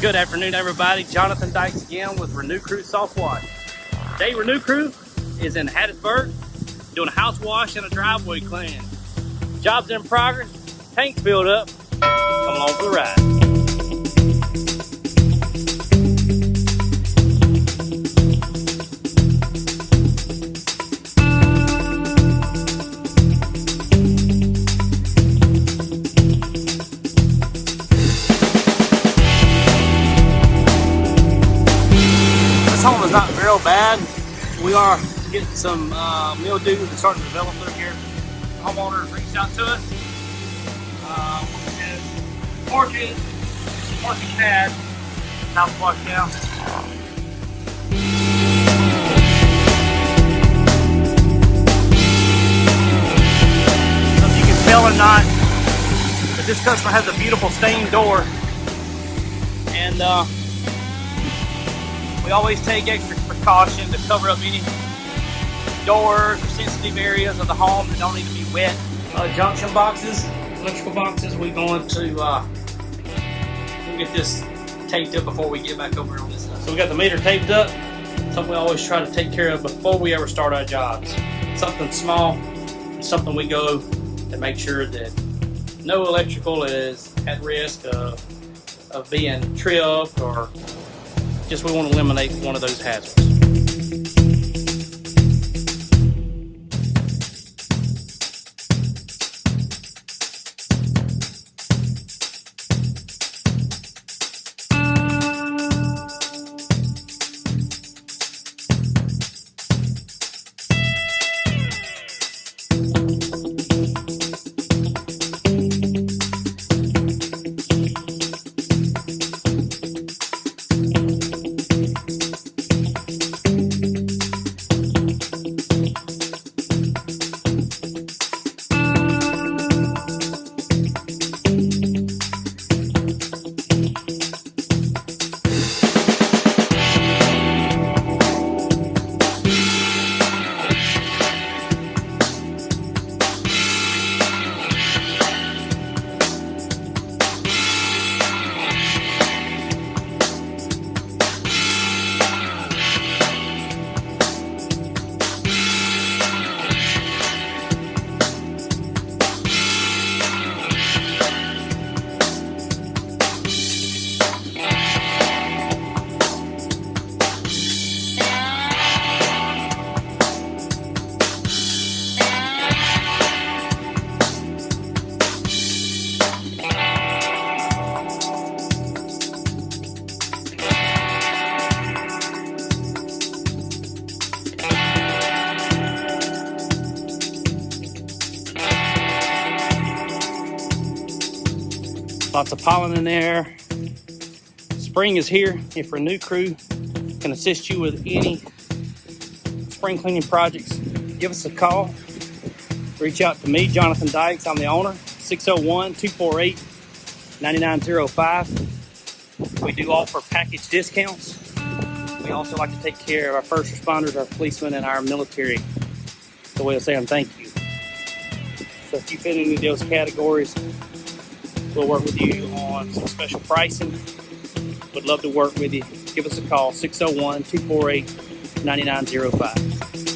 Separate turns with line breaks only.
Good afternoon, everybody. Jonathan Dykes again with Renew Crew Softwash. Today, Renew Crew is in Hattiesburg doing a house wash and a driveway clean. Job's in progress, tank's filled up. Come along for the ride. Home is not real bad. We are getting some mildew that's starting to develop through here. Homeowners reached out to us. Orchid pad, house wash down. So if you can tell or not, but this customer has a beautiful stained door, and we always take extra precaution to cover up any doors or sensitive areas of the home that don't need to be wet. Junction boxes, electrical boxes, we're going to we'll get this taped up before we get back over on this side. So we got the meter taped up, something we always try to take care of before we ever start our jobs. Something small, something we go to make sure that no electrical is at risk of being tripped, or just we want to eliminate one of those hazards. Lots of pollen in there. Spring is here. If Renew Crew can assist you with any spring cleaning projects, give us a call. Reach out to me, Jonathan Dykes. I'm the owner. 601-248-9905. We do offer package discounts. We also like to take care of our first responders, our policemen, and our military. It's a way of saying thank you. So if you fit into those categories, we'll work with you on some special pricing. Would love to work with you. Give us a call, 601-248-9905.